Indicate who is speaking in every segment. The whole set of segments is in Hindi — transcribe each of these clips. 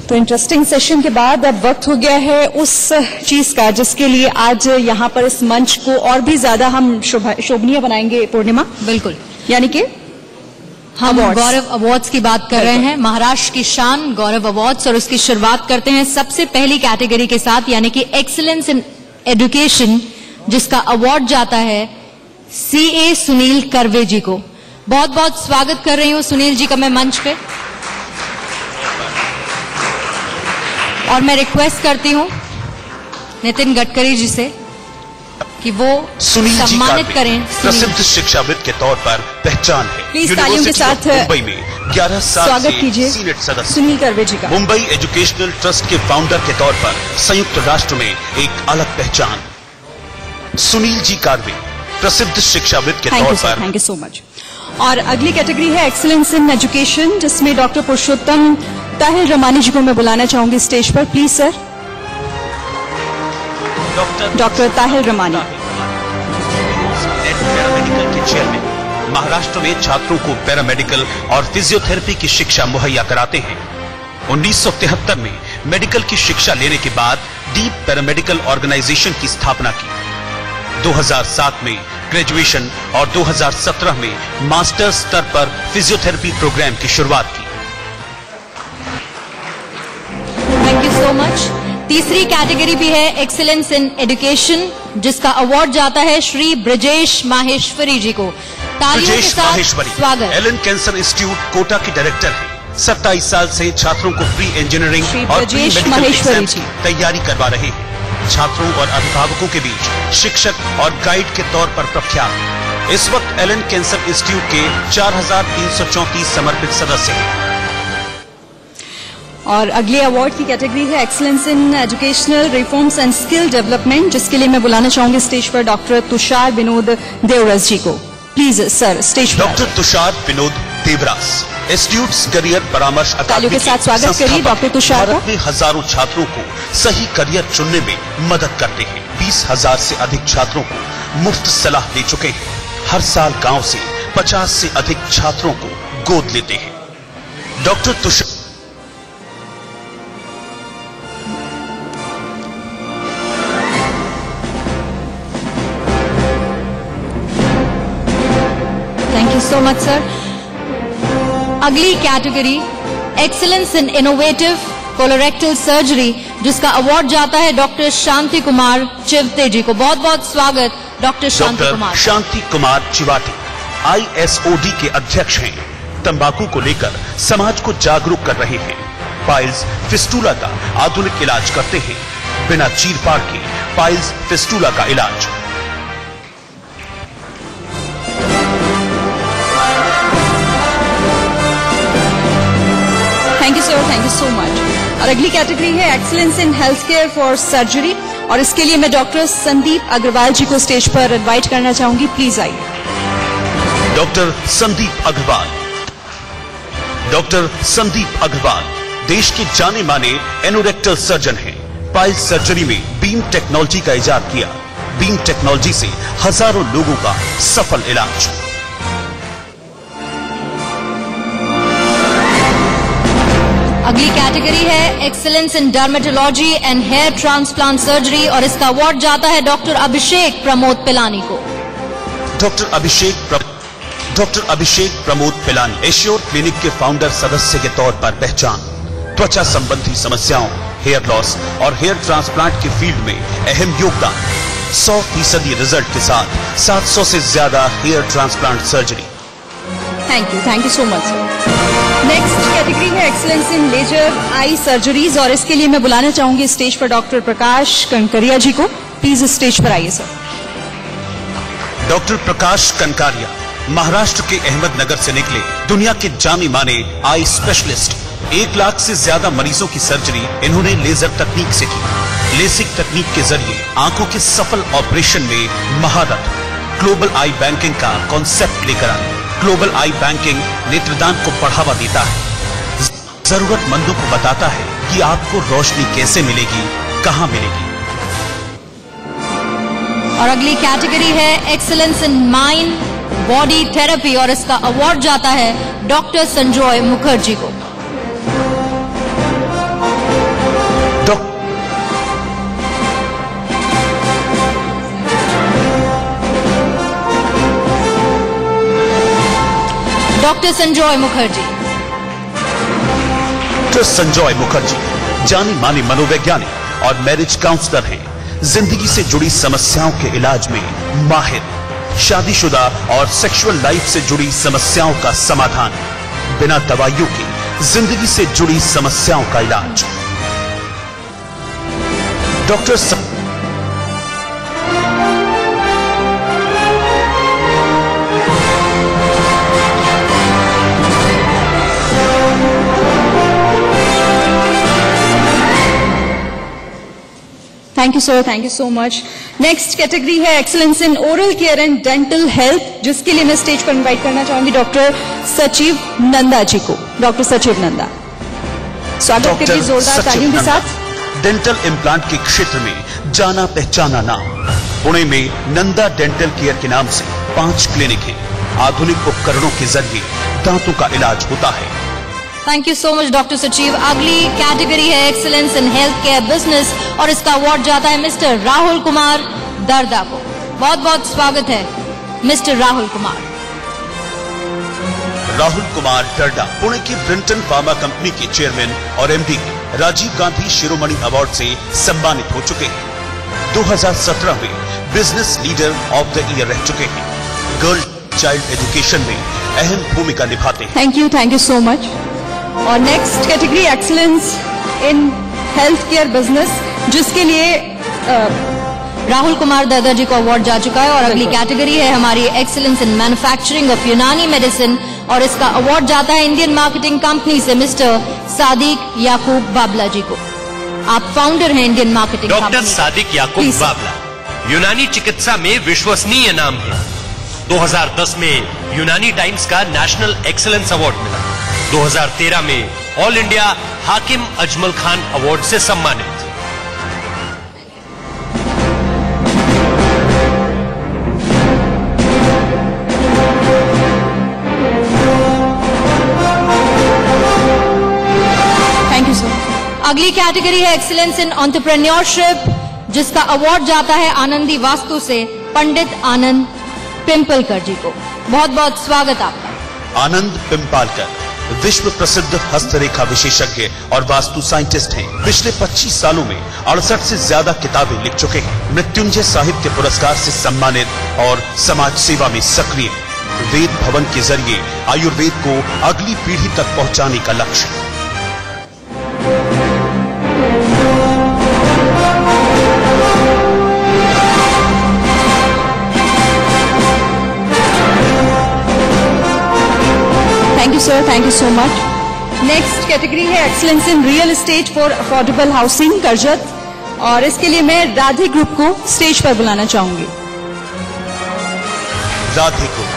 Speaker 1: तो इंटरेस्टिंग सेशन के बाद अब वक्त हो गया है उस चीज का जिसके लिए आज यहाँ पर इस मंच को और भी ज्यादा हम शोभनीय बनाएंगे। पूर्णिमा,
Speaker 2: बिल्कुल,
Speaker 1: यानी कि
Speaker 2: हम गौरव अवार्ड्स की बात कर रहे हैं, महाराष्ट्र की शान गौरव अवार्ड्स, और उसकी शुरुआत करते हैं सबसे पहली कैटेगरी के साथ, यानी कि एक्सीलेंस इन एजुकेशन, जिसका अवार्ड जाता है CA सुनील कर्वे जी को। बहुत बहुत स्वागत कर रही हूं सुनील जी का मैं मंच पे, और मैं रिक्वेस्ट करती हूं नितिन गडकरी जी से कि वो सम्मानित करें।
Speaker 3: प्रसिद्ध शिक्षाविद के तौर पर पहचान है।
Speaker 1: प्लीज तालियों के साथ
Speaker 3: मुंबई में 11 साल
Speaker 1: स्वागत कीजिए
Speaker 3: सीनेट सदस्य
Speaker 1: सुनील कर्वे जी का।
Speaker 3: मुंबई एजुकेशनल ट्रस्ट के फाउंडर के तौर पर संयुक्त राष्ट्र में एक अलग पहचान। सुनील जी कर्वे प्रसिद्ध शिक्षाविद के तौर पर।
Speaker 1: Thank you so much. और अगली कैटेगरी है एक्सीलेंस इन एजुकेशन, जिसमें डॉक्टर पुरुषोत्तम ताहिर रमानी जी को मैं बुलाना चाहूंगी स्टेज पर। Please sir, doctor Tahir Ramani.
Speaker 3: Paramedical के चेयरमैन महाराष्ट्र में छात्रों को पैरामेडिकल और फिजियोथेरेपी की शिक्षा मुहैया कराते हैं। 1973 में मेडिकल की शिक्षा लेने के बाद डीप पैरामेडिकल ऑर्गेनाइजेशन की स्थापना की। 2007 में ग्रेजुएशन और 2017 में मास्टर स्तर पर फिजियोथेरेपी प्रोग्राम की शुरुआत की।
Speaker 2: Thank you so much. तीसरी कैटेगरी भी है एक्सीलेंस इन एजुकेशन, जिसका अवार्ड जाता है श्री ब्रजेश माहेश्वरी जी को। तालियों के साथ स्वागत।
Speaker 3: एलन कैंसर इंस्टीट्यूट कोटा की डायरेक्टर है। 27 साल से छात्रों को प्री इंजीनियरिंग और प्री मेडिकल एग्जाम की तैयारी करवा रहे हैं। छात्रों और अभिभावकों के बीच शिक्षक और गाइड के तौर पर प्रख्यात। इस वक्त एलन कैंसर इंस्टीट्यूट के 4334 समर्पित सदस्य हैं।
Speaker 1: और अगले अवार्ड की कैटेगरी है excellence in educational reforms and skill development, जिसके लिए मैं बुलाना चाहूंगी स्टेज पर डॉक्टर तुषार विनोद देवरस जी को। प्लीज सर, स्टेज पर।
Speaker 3: Doctor Tushar Vinod Deoras institutes career परामर्श
Speaker 1: तालियों के साथ स्वागत करिए डॉक्टर तुषार का।
Speaker 3: भारत में हजारों छात्रों को सही करियर चुनने में मदद करते हैं। 20,000 से अधिक छात्रों को मुफ्त सलाह दे चुके हैं। हर साल गांव से 50 से अधिक छात्रों को गोद लेते हैं। Doctor Tushar
Speaker 2: thank you so much sir. अगली category excellence in innovative colorectal surgery, जिसका अवार्ड जाता है डॉक्टर शांति कुमार चिवटे जी को। बहुत बहुत स्वागत डॉक्टर शांति कुमार।
Speaker 3: शांति कुमार चिवाटे ISOD के अध्यक्ष हैं। तंबाकू को लेकर समाज को जागरूक कर रहे हैं। पाइल्स फिस्टूला का आधुनिक इलाज करते हैं। बिना चीरफाड़ के पाइल्स फिस्टूला का इलाज।
Speaker 1: Thank you sir, thank you so much. और अगली कैटेगरी है excellence in health care for surgery, और इसके लिए मैं डॉक्टर संदीप अग्रवाल जी को स्टेज पर इनवाइट करना चाहूंगी। प्लीज आइए।
Speaker 3: डॉक्टर संदीप अग्रवाल। डॉक्टर संदीप अग्रवाल देश के जाने माने एनोरेक्टल सर्जन हैं। पाइल्स सर्जरी में बीम टेक्नोलॉजी का इजाद किया। बीम टेक्नोलॉजी से हजारों लोगों का सफल इलाज।
Speaker 2: अगली कैटेगरी है excellence in dermatology and hair transplant surgery, और इसका अवार्ड जाता है डॉक्टर अभिषेक प्रमोद पिलानी को।
Speaker 3: डॉक्टर अभिषेक प्रमोद पिलानी एश्योर क्लिनिक के फाउंडर सदस्य के तौर पर पहचान। त्वचा संबंधी समस्याओं, हेयर लॉस और हेयर ट्रांसप्लांट की फील्ड में अहम योगदान। 100% रिजल्ट के साथ 700 से ज्यादा hair transplant surgery.
Speaker 1: Thank you so much sir. Next category है excellence in laser eye surgeries, और इसके लिए मैं बुलाना चाहूंगी स्टेज पर डॉक्टर प्रकाश कनकरिया जी को। प्लीज स्टेज पर आइए सर।
Speaker 3: डॉक्टर प्रकाश कनकारिया महाराष्ट्र के अहमदनगर से निकले दुनिया के जाने माने आई स्पेशलिस्ट। 1 लाख से ज्यादा मरीजों की सर्जरी इन्होंने लेजर तकनीक से की। लेसिक तकनीक के जरिए आंखों के सफल ऑपरेशन में महारत। ग्लोबल आई बैंकिंग का कॉन्सेप्ट लेकर आए। ग्लोबल आई बैंकिंग नेत्रदान को बढ़ावा देता है, जरूरतमंदों को बताता है कि आपको रोशनी कैसे मिलेगी, कहां मिलेगी।
Speaker 2: और अगली कैटेगरी है excellence in mind body therapy, और इसका अवार्ड जाता है डॉक्टर संजय मुखर्जी को। डॉक्टर संजय मुखर्जी।
Speaker 3: डॉक्टर संजय मुखर्जी जानी मानी मनोवैज्ञानिक और मैरिज काउंसलर हैं। जिंदगी से जुड़ी समस्याओं के इलाज में माहिर, शादीशुदा और सेक्सुअल लाइफ से जुड़ी समस्याओं का समाधान, बिना दवाइयों के जिंदगी से जुड़ी समस्याओं का इलाज। Doctor
Speaker 1: thank you sir, thank you so much. Next category है excellence in oral care and dental health, जिसके लिए मैं स्टेज पर इनवाइट करना चाहूंगी डॉक्टर सचिव नंदा जी को। डॉक्टर सचिव नंदा, स्वागत करिए जोरदार तालियों के साथ।
Speaker 3: डेंटल इम्प्लांट के क्षेत्र में जाना पहचाना नाम। पुणे में नंदा डेंटल केयर के नाम से 5 क्लिनिक हैं। आधुनिक उपकरणों के जरिए दांतों का इलाज होता है।
Speaker 2: Thank you so much doctor सचिव। अगली कैटेगरी है excellence in health care business और इसका अवार्ड जाता है मिस्टर राहुल कुमार दर्दा को। बहुत बहुत स्वागत है मिस्टर राहुल कुमार।
Speaker 3: राहुल कुमार दर्दा पुणे की ब्रिंटन फार्मा कंपनी के चेयरमैन और एमडी राजीव गांधी शिरोमणि अवार्ड से सम्मानित हो चुके हैं। 2017 में business leader of the year रह चुके हैं। गर्ल चाइल्ड एजुकेशन में अहम भूमिका निभाते हैं।
Speaker 1: Thank you so much. और next category excellence in health care business, जिसके लिए
Speaker 2: राहुल कुमार दर्दा जी को अवार्ड जा चुका है। और अगली कैटेगरी है हमारी excellence in manufacturing of Unani medicine और इसका अवार्ड जाता है इंडियन मार्केटिंग कंपनी से मिस्टर सादिक याकूब बाबला जी को। आप फाउंडर हैं Indian marketing company.
Speaker 4: Doctor Sadiq Yakub Babla Unani चिकित्सा में विश्वसनीय नाम है। 2010 में यूनानी टाइम्स का नेशनल एक्सीलेंस अवार्ड मिला। 2013 में ऑल इंडिया हाकिम अजमल खान अवार्ड से सम्मानित।
Speaker 1: Thank you sir.
Speaker 2: अगली कैटेगरी है एक्सीलेंस इन एंटरप्रेन्योरशिप, जिसका अवार्ड जाता है आनंदी वास्तु से पंडित आनंद पिंपलकर जी को। बहुत बहुत स्वागत आपका।
Speaker 3: आनंद पिंपलकर विश्व प्रसिद्ध हस्तरेखा विशेषज्ञ और वास्तु साइंटिस्ट हैं। पिछले 25 सालों में 68 से ज्यादा किताबें लिख चुके हैं। मृत्युंजय साहित्य पुरस्कार से सम्मानित और समाज सेवा में सक्रिय। वेद भवन के जरिए आयुर्वेद को अगली पीढ़ी तक पहुंचाने का लक्ष्य।
Speaker 1: Sir, thank you so much. Next category है excellence in real estate for affordable housing Karjat और इसके लिए मैं राधे ग्रुप को स्टेज पर बुलाना चाहूंगी।
Speaker 3: राधे ग्रुप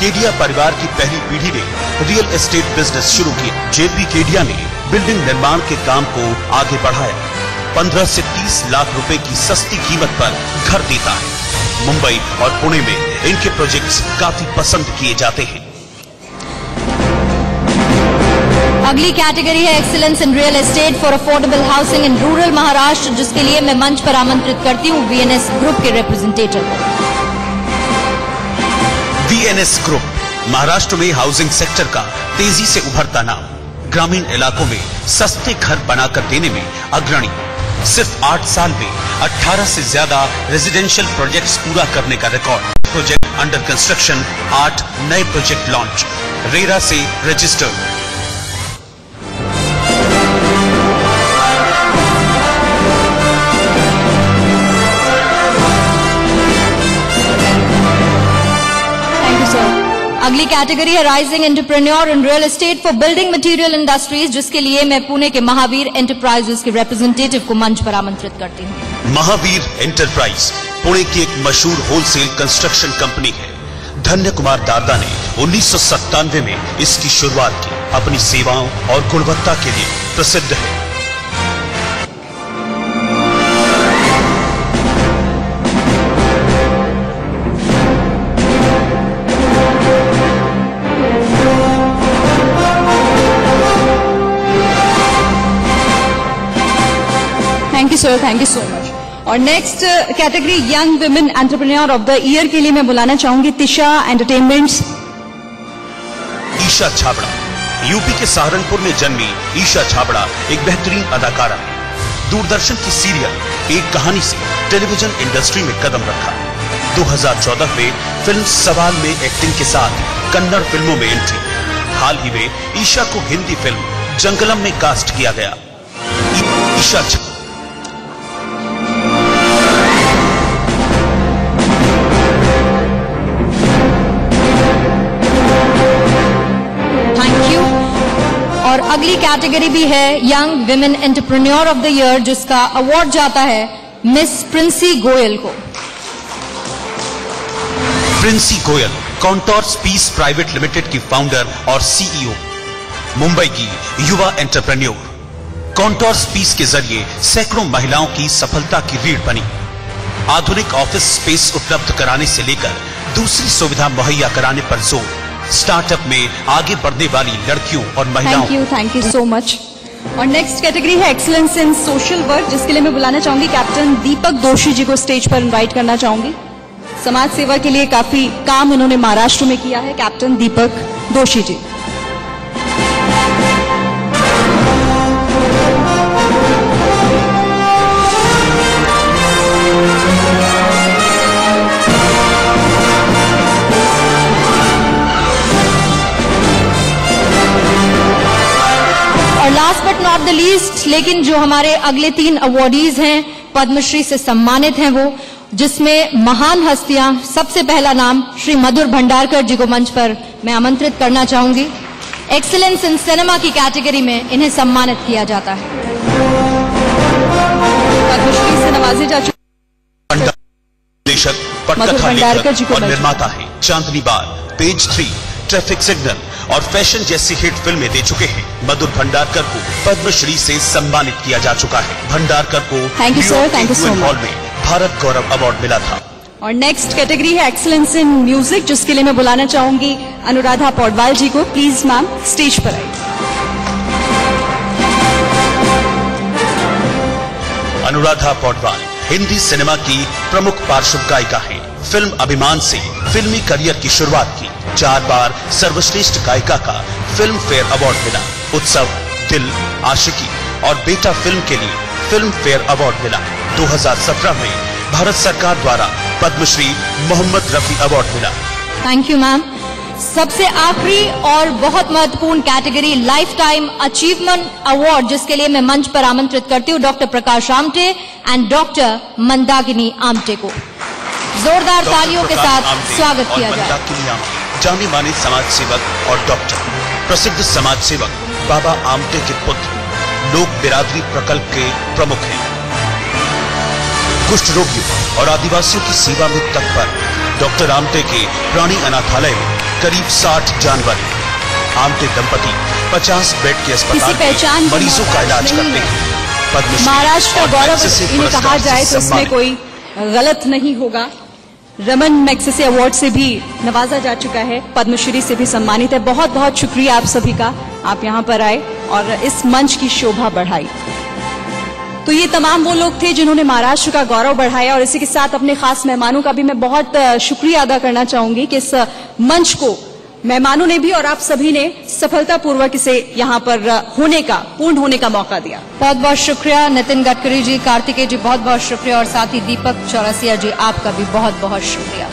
Speaker 3: केडिया परिवार की पहली पीढ़ी ने रियल एस्टेट बिजनेस शुरू किया। जेपी केडिया ने बिल्डिंग निर्माण के काम को आगे बढ़ाया। 15 से 30 लाख रुपए की सस्ती कीमत पर घर देता है। मुंबई और पुणे में इनके प्रोजेक्ट्स काफी पसंद किए जाते हैं।
Speaker 2: अगली कैटेगरी है excellence in real estate for affordable housing in rural Maharashtra, जिसके लिए मैं मंच पर आमंत्रित करती हूँ वीएनएस ग्रुप के रिप्रेजेंटेटिव को।
Speaker 3: वीएनएस ग्रुप महाराष्ट्र में हाउसिंग सेक्टर का तेजी से उभरता नाम। ग्रामीण इलाकों में सस्ते घर बनाकर देने में अग्रणी। सिर्फ 8 साल में 18 से ज्यादा रेजिडेंशियल प्रोजेक्ट्स पूरा करने का रिकॉर्ड। प्रोजेक्ट अंडर कंस्ट्रक्शन, 8 नए प्रोजेक्ट लॉन्च, रेरा से रजिस्टर्ड।
Speaker 2: अगली कैटेगरी है rising entrepreneur in real estate for building material industries, जिसके लिए मैं पुणे के महावीर एंटरप्राइजेस के रिप्रेजेंटेटिव को मंच पर आमंत्रित करती हूँ।
Speaker 3: महावीर एंटरप्राइज पुणे की एक मशहूर होलसेल कंस्ट्रक्शन कंपनी है। धन्य कुमार दादा ने 1997 में इसकी शुरुआत की। अपनी सेवाओं और गुणवत्ता के लिए प्रसिद्ध है।
Speaker 1: Thank you sir, thank you so much. और next category young women entrepreneur of the year के लिए मैं बुलाना चाहूंगी तिशा एंटरटेनमेंट्स।
Speaker 3: ईशा छाबड़ा। यूपी के सहारनपुर में जन्मी ईशा छाबड़ा एक बेहतरीन अदाकारा है। दूरदर्शन की सीरियल एक कहानी से टेलीविजन इंडस्ट्री में कदम रखा। 2014 में फिल्म सवाल में एक्टिंग के साथ कन्नड़ फिल्मों में एंट्री। हाल ही में ईशा को हिंदी फिल्म जंगलम में कास्ट किया गया। ईशा
Speaker 2: और अगली कैटेगरी भी है young women entrepreneur of the year, जिसका अवार्ड जाता है मिस प्रिंसी गोयल को।
Speaker 3: Princy Goyal Contours Peace private limited की फाउंडर और सीईओ, मुंबई की युवा एंटरप्रेन्योर। कॉन्टोर्स पीस के जरिए सैकड़ों महिलाओं की सफलता की रीढ़ बनी। आधुनिक ऑफिस स्पेस उपलब्ध कराने से लेकर दूसरी सुविधा मुहैया कराने पर जोर। स्टार्टअप में आगे बढ़ने वाली लड़कियों और महिलाओं।
Speaker 1: Thank you so much. और नेक्स्ट कैटेगरी है एक्सीलेंस इन सोशल वर्क, जिसके लिए मैं बुलाना चाहूंगी कैप्टन दीपक दोषी जी को स्टेज पर इनवाइट करना चाहूंगी। समाज सेवा के लिए काफी काम उन्होंने महाराष्ट्र में किया है। कैप्टन दीपक दोषी जी।
Speaker 2: और last but not the least, लेकिन जो हमारे अगले 3 अवार्डीज हैं, पद्मश्री से सम्मानित हैं वो, जिसमें महान हस्तियां, सबसे पहला नाम श्री मधुर भंडारकर जी को मंच पर मैं आमंत्रित करना चाहूंगी। एक्सीलेंस इन सिनेमा की कैटेगरी में इन्हें सम्मानित किया जाता है।
Speaker 1: पद्मश्री से नवाजे जा चुके
Speaker 3: निर्देशक, पटकथा लेखक और निर्माता है। चांदनी बार, पेज 3, ट्रैफिक सिग्नल और फैशन जैसी हिट फिल्में दे चुके हैं। मधुर भंडारकर को पद्मश्री से सम्मानित किया जा चुका है। भंडारकर को
Speaker 1: thank you sir, thank you so
Speaker 3: much में भारत गौरव अवार्ड मिला था।
Speaker 1: और नेक्स्ट कैटेगरी है एक्सीलेंस इन म्यूजिक, जिसके लिए मैं बुलाना चाहूंगी अनुराधा पौडवाल जी को। प्लीज मैम स्टेज पर आइए।
Speaker 3: अनुराधा पौडवाल हिंदी सिनेमा की प्रमुख पार्श्व गायिका हैं। फिल्म अभिमान से फिल्मी करियर की शुरुआत की। 4 बार सर्वश्रेष्ठ गायिका का फिल्म फेयर अवार्ड मिला। उत्सव, दिल, आशिकी और बेटा फिल्म के लिए फिल्म फेयर अवार्ड मिला। 2017 में भारत सरकार द्वारा पद्मश्री मोहम्मद रफी अवार्ड मिला।
Speaker 2: Thank you ma'am. सबसे आखिरी और बहुत महत्वपूर्ण category life time achievement award, जिसके लिए मैं मंच पर आमंत्रित करती हूँ doctor Prakash Amte and doctor Mandakini Amte को। जोरदार तालियों के साथ स्वागत किया जाए।
Speaker 3: जाने माने समाज सेवक और डॉक्टर, प्रसिद्ध समाज सेवक बाबा आमटे के पुत्र, लोक बिरादरी प्रकल्प के प्रमुख हैं। कुष्ठ रोगियों और आदिवासियों की सेवा में तत्पर डॉक्टर आमटे के प्राणी अनाथालय में करीब 60 जानवर हैं। आमटे दंपति 50 बेड के अस्पताल में मरीजों का इलाज करते हैं।
Speaker 1: महाराष्ट्र का गौरव इन्हें कहा जाए तो इसमें कोई गलत नहीं होगा। रमन मैग्सेसे अवार्ड से भी नवाजा जा चुका है, पद्मश्री से भी सम्मानित है। बहुत बहुत शुक्रिया आप सभी का, आप यहाँ पर आए और इस मंच की शोभा बढ़ाई। तो ये तमाम वो लोग थे जिन्होंने महाराष्ट्र का गौरव बढ़ाया। और इसी के साथ अपने खास मेहमानों का भी मैं बहुत शुक्रिया अदा करना चाहूंगी कि इस मंच को मेहमानों ने भी और आप सभी ने सफलतापूर्वक इसे यहाँ पर पूर्ण होने का मौका दिया।
Speaker 2: बहुत बहुत शुक्रिया नितिन गडकरी जी, कार्तिकेय जी बहुत बहुत शुक्रिया और साथ ही दीपक चौरसिया जी आपका भी बहुत बहुत शुक्रिया।